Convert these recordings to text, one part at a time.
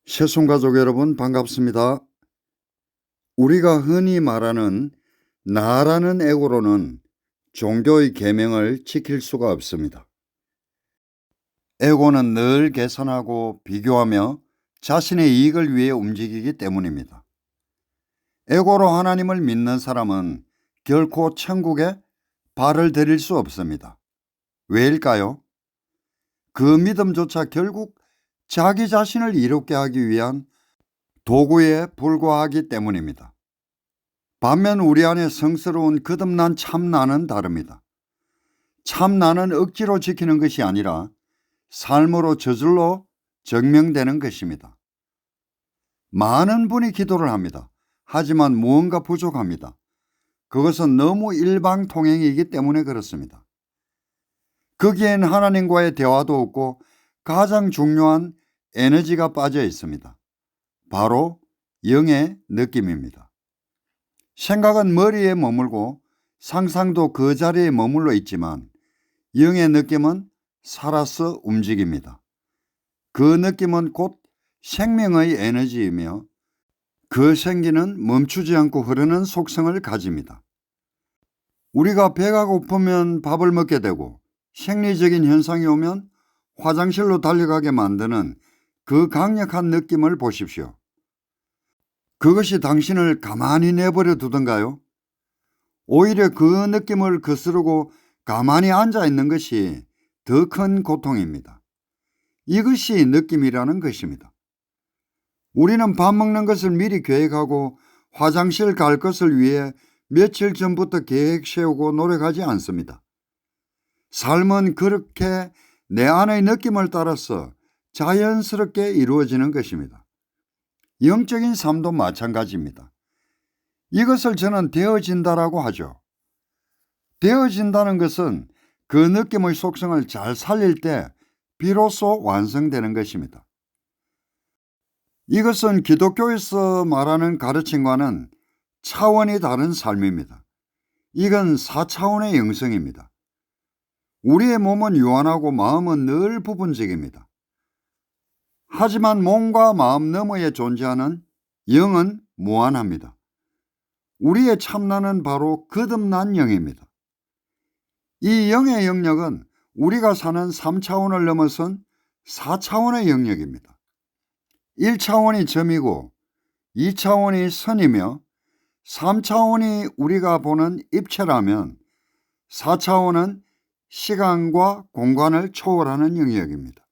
새송가족 여러분 반갑습니다. 우리가 흔히 말하는 나라는 에고로는 종교의 계명을 지킬 수가 없습니다. 에고는 늘 계산하고 비교하며 자신의 이익을 위해 움직이기 때문입니다. 에고로 하나님을 믿는 사람은 결코 천국에 발을 들일 수 없습니다. 왜일까요? 그 믿음조차 결국 자기 자신을 이롭게 하기 위한 도구에 불과하기 때문입니다. 반면 우리 안에 성스러운 거듭난 참나는 다릅니다. 참나는 억지로 지키는 것이 아니라 삶으로 저절로 증명되는 것입니다. 많은 분이 기도를 합니다. 하지만 무언가 부족합니다. 그것은 너무 일방통행이기 때문에 그렇습니다. 거기엔 하나님과의 대화도 없고 가장 중요한 에너지가 빠져 있습니다. 바로 영의 느낌입니다. 생각은 머리에 머물고 상상도 그 자리에 머물러 있지만 영의 느낌은 살아서 움직입니다. 그 느낌은 곧 생명의 에너지이며 그 생기는 멈추지 않고 흐르는 속성을 가집니다. 우리가 배가 고프면 밥을 먹게 되고 생리적인 현상이 오면 화장실로 달려가게 만드는 그 강력한 느낌을 보십시오. 그것이 당신을 가만히 내버려 두던가요? 오히려 그 느낌을 거스르고 가만히 앉아 있는 것이 더 큰 고통입니다. 이것이 느낌이라는 것입니다. 우리는 밥 먹는 것을 미리 계획하고 화장실 갈 것을 위해 며칠 전부터 계획 세우고 노력하지 않습니다. 삶은 그렇게 내 안의 느낌을 따라서 자연스럽게 이루어지는 것입니다. 영적인 삶도 마찬가지입니다. 이것을 저는 되어진다라고 하죠. 되어진다는 것은 그 느낌의 속성을 잘 살릴 때 비로소 완성되는 것입니다. 이것은 기독교에서 말하는 가르침과는 차원이 다른 삶입니다. 이건 4차원의 영성입니다. 우리의 몸은 유한하고 마음은 늘 부분적입니다. 하지만 몸과 마음 너머에 존재하는 영은 무한합니다. 우리의 참나는 바로 거듭난 영입니다. 이 영의 영역은 우리가 사는 3차원을 넘어선 4차원의 영역입니다. 1차원이 점이고 2차원이 선이며 3차원이 우리가 보는 입체라면 4차원은 시간과 공간을 초월하는 영역입니다.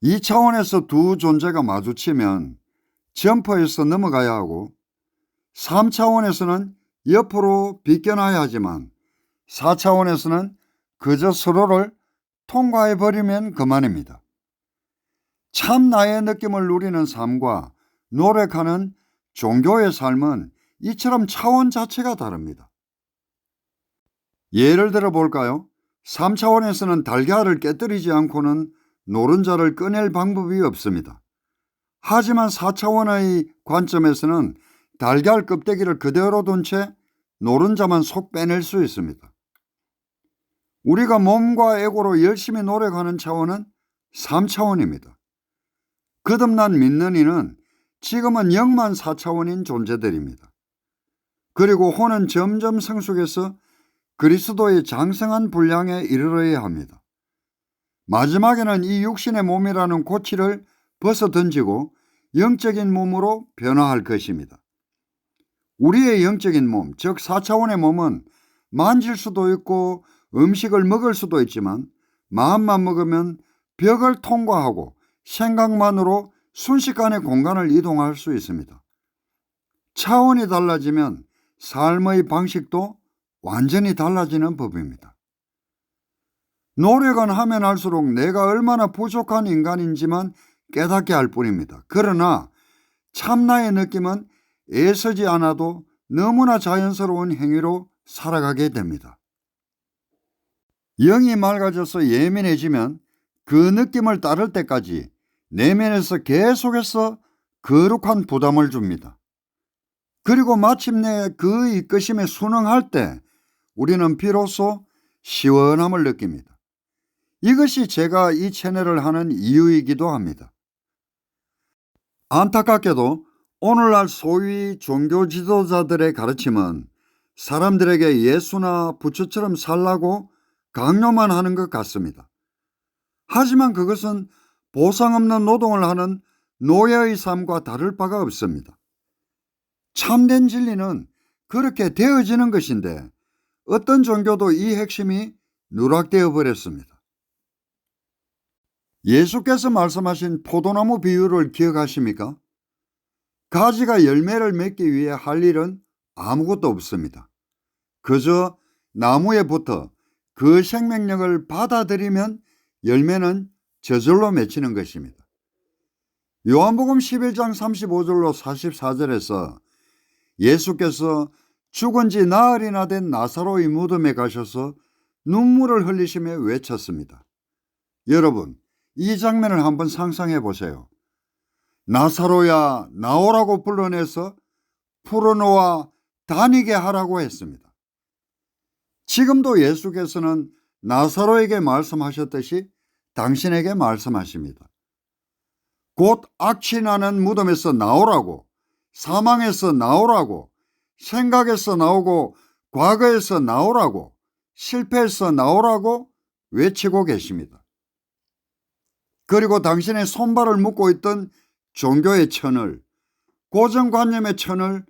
2차원에서 두 존재가 마주치면 점퍼해서 넘어가야 하고 3차원에서는 옆으로 비껴나야 하지만 4차원에서는 그저 서로를 통과해버리면 그만입니다. 참 나의 느낌을 누리는 삶과 노력하는 종교의 삶은 이처럼 차원 자체가 다릅니다. 예를 들어 볼까요? 3차원에서는 달걀을 깨뜨리지 않고는 노른자를 꺼낼 방법이 없습니다. 하지만 4차원의 관점에서는 달걀 껍데기를 그대로 둔 채 노른자만 속 빼낼 수 있습니다. 우리가 몸과 에고로 열심히 노력하는 차원은 3차원입니다. 거듭난 믿는 이는 지금은 영만 4차원인 존재들입니다. 그리고 혼은 점점 성숙해서 그리스도의 장성한 분량에 이르러야 합니다. 마지막에는 이 육신의 몸이라는 고치를 벗어 던지고 영적인 몸으로 변화할 것입니다. 우리의 영적인 몸, 즉 4차원의 몸은 만질 수도 있고 음식을 먹을 수도 있지만 마음만 먹으면 벽을 통과하고 생각만으로 순식간에 공간을 이동할 수 있습니다. 차원이 달라지면 삶의 방식도 완전히 달라지는 법입니다. 노력은 하면 할수록 내가 얼마나 부족한 인간인지만 깨닫게 할 뿐입니다. 그러나 참나의 느낌은 애쓰지 않아도 너무나 자연스러운 행위로 살아가게 됩니다. 영이 맑아져서 예민해지면 그 느낌을 따를 때까지 내면에서 계속해서 거룩한 부담을 줍니다. 그리고 마침내 그 이끄심에 순응할 때 우리는 비로소 시원함을 느낍니다. 이것이 제가 이 채널을 하는 이유이기도 합니다. 안타깝게도 오늘날 소위 종교 지도자들의 가르침은 사람들에게 예수나 부처처럼 살라고 강요만 하는 것 같습니다. 하지만 그것은 보상 없는 노동을 하는 노예의 삶과 다를 바가 없습니다. 참된 진리는 그렇게 되어지는 것인데 어떤 종교도 이 핵심이 누락되어 버렸습니다. 예수께서 말씀하신 포도나무 비유를 기억하십니까? 가지가 열매를 맺기 위해 할 일은 아무것도 없습니다. 그저 나무에 붙어 그 생명력을 받아들이면 열매는 저절로 맺히는 것입니다. 요한복음 11장 35절로 44절에서 예수께서 죽은 지 나흘이나 된 나사로의 무덤에 가셔서 눈물을 흘리시며 외쳤습니다. 여러분, 이 장면을 한번 상상해 보세요. 나사로야, 나오라고 불러내서 풀어놓아 다니게 하라고 했습니다. 지금도 예수께서는 나사로에게 말씀하셨듯이 당신에게 말씀하십니다. 곧 악취나는 무덤에서 나오라고, 사망에서 나오라고, 생각에서 나오고 과거에서 나오라고, 실패에서 나오라고 외치고 계십니다. 그리고 당신의 손발을 묶고 있던 종교의 천을, 고정관념의 천을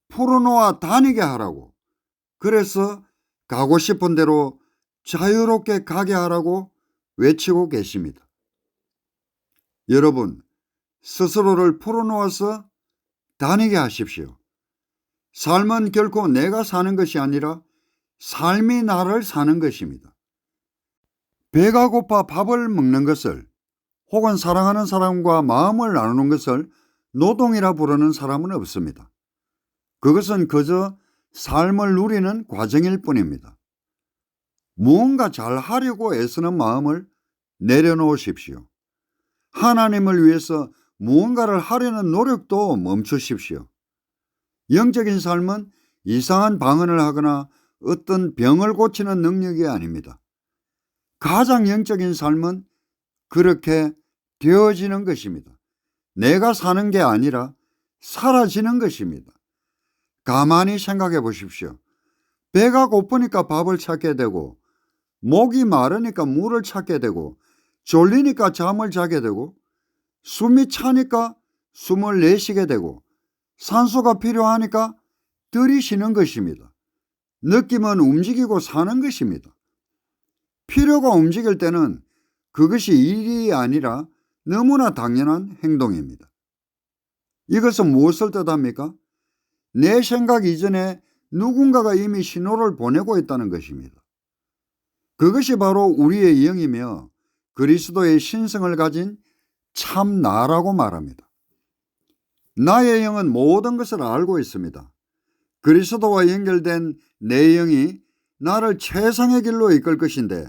풀어놓아 다니게 하라고, 그래서 가고 싶은 대로 자유롭게 가게 하라고 외치고 계십니다. 여러분, 스스로를 풀어놓아서 다니게 하십시오. 삶은 결코 내가 사는 것이 아니라 삶이 나를 사는 것입니다. 배가 고파 밥을 먹는 것을 혹은 사랑하는 사람과 마음을 나누는 것을 노동이라 부르는 사람은 없습니다. 그것은 그저 삶을 누리는 과정일 뿐입니다. 무언가 잘 하려고 애쓰는 마음을 내려놓으십시오. 하나님을 위해서 무언가를 하려는 노력도 멈추십시오. 영적인 삶은 이상한 방언을 하거나 어떤 병을 고치는 능력이 아닙니다. 가장 영적인 삶은 그렇게 되어지는 것입니다. 내가 사는 게 아니라 사라지는 것입니다. 가만히 생각해 보십시오. 배가 고프니까 밥을 찾게 되고, 목이 마르니까 물을 찾게 되고, 졸리니까 잠을 자게 되고, 숨이 차니까 숨을 내쉬게 되고, 산소가 필요하니까 들이쉬는 것입니다. 느낌은 움직이고 사는 것입니다. 필요가 움직일 때는 그것이 일이 아니라 너무나 당연한 행동입니다. 이것은 무엇을 뜻합니까? 내 생각 이전에 누군가가 이미 신호를 보내고 있다는 것입니다. 그것이 바로 우리의 영이며 그리스도의 신성을 가진 참 나라고 말합니다. 나의 영은 모든 것을 알고 있습니다. 그리스도와 연결된 내 영이 나를 최상의 길로 이끌 것인데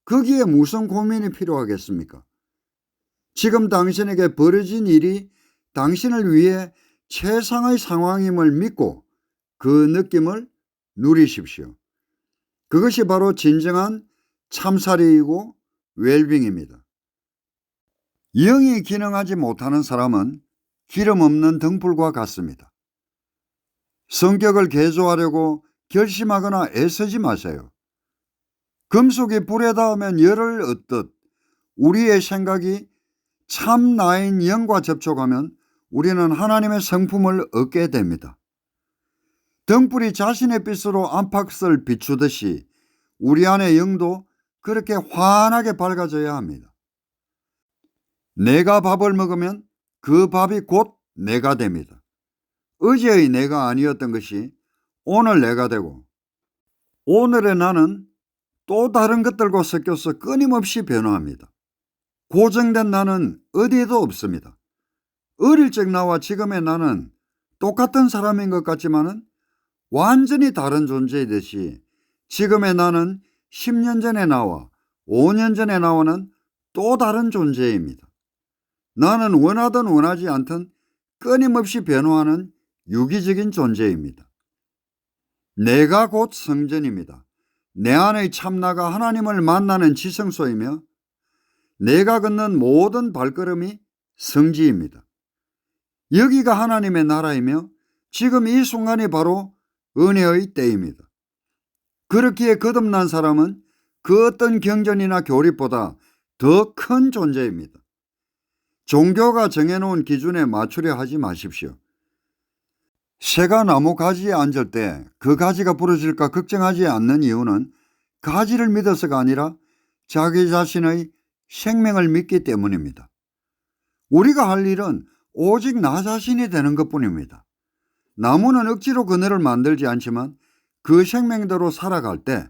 거기에 무슨 고민이 필요하겠습니까? 지금 당신에게 벌어진 일이 당신을 위해 최상의 상황임을 믿고 그 느낌을 누리십시오. 그것이 바로 진정한 참사리이고 웰빙입니다. 영이 기능하지 못하는 사람은 기름 없는 등불과 같습니다. 성격을 개조하려고 결심하거나 애쓰지 마세요. 금속이 불에 닿으면 열을 얻듯 우리의 생각이 참 나인 영과 접촉하면 우리는 하나님의 성품을 얻게 됩니다. 등불이 자신의 빛으로 안팎을 비추듯이 우리 안의 영도 그렇게 환하게 밝아져야 합니다. 내가 밥을 먹으면 그 밥이 곧 내가 됩니다. 어제의 내가 아니었던 것이 오늘 내가 되고, 오늘의 나는 또 다른 것들과 섞여서 끊임없이 변화합니다. 고정된 나는 어디에도 없습니다. 어릴 적 나와 지금의 나는 똑같은 사람인 것 같지만은 완전히 다른 존재이듯이 지금의 나는 10년 전의 나와 5년 전의 나와는 또 다른 존재입니다. 나는 원하든 원하지 않든 끊임없이 변화하는 유기적인 존재입니다. 내가 곧 성전입니다. 내 안의 참나가 하나님을 만나는 지성소이며 내가 걷는 모든 발걸음이 성지입니다. 여기가 하나님의 나라이며 지금 이 순간이 바로 은혜의 때입니다. 그렇기에 거듭난 사람은 그 어떤 경전이나 교립보다 더 큰 존재입니다. 종교가 정해놓은 기준에 맞추려 하지 마십시오. 새가 나무 가지에 앉을 때 그 가지가 부러질까 걱정하지 않는 이유는 가지를 믿어서가 아니라 자기 자신의 생명을 믿기 때문입니다. 우리가 할 일은 오직 나 자신이 되는 것뿐입니다. 나무는 억지로 그늘을 만들지 않지만 그 생명대로 살아갈 때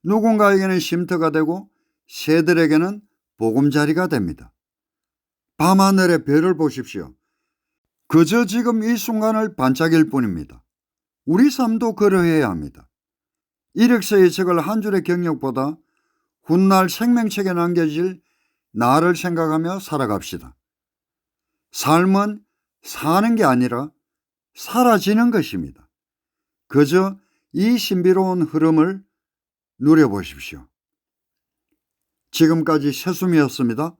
누군가에게는 쉼터가 되고 새들에게는 보금자리가 됩니다. 밤하늘의 별을 보십시오. 그저 지금 이 순간을 반짝일 뿐입니다. 우리 삶도 그러해야 합니다. 이력서의 책을 한 줄의 경력보다 훗날 생명책에 남겨질 나를 생각하며 살아갑시다. 삶은 사는 게 아니라 사라지는 것입니다. 그저 이 신비로운 흐름을 누려보십시오. 지금까지 세숨이었습니다.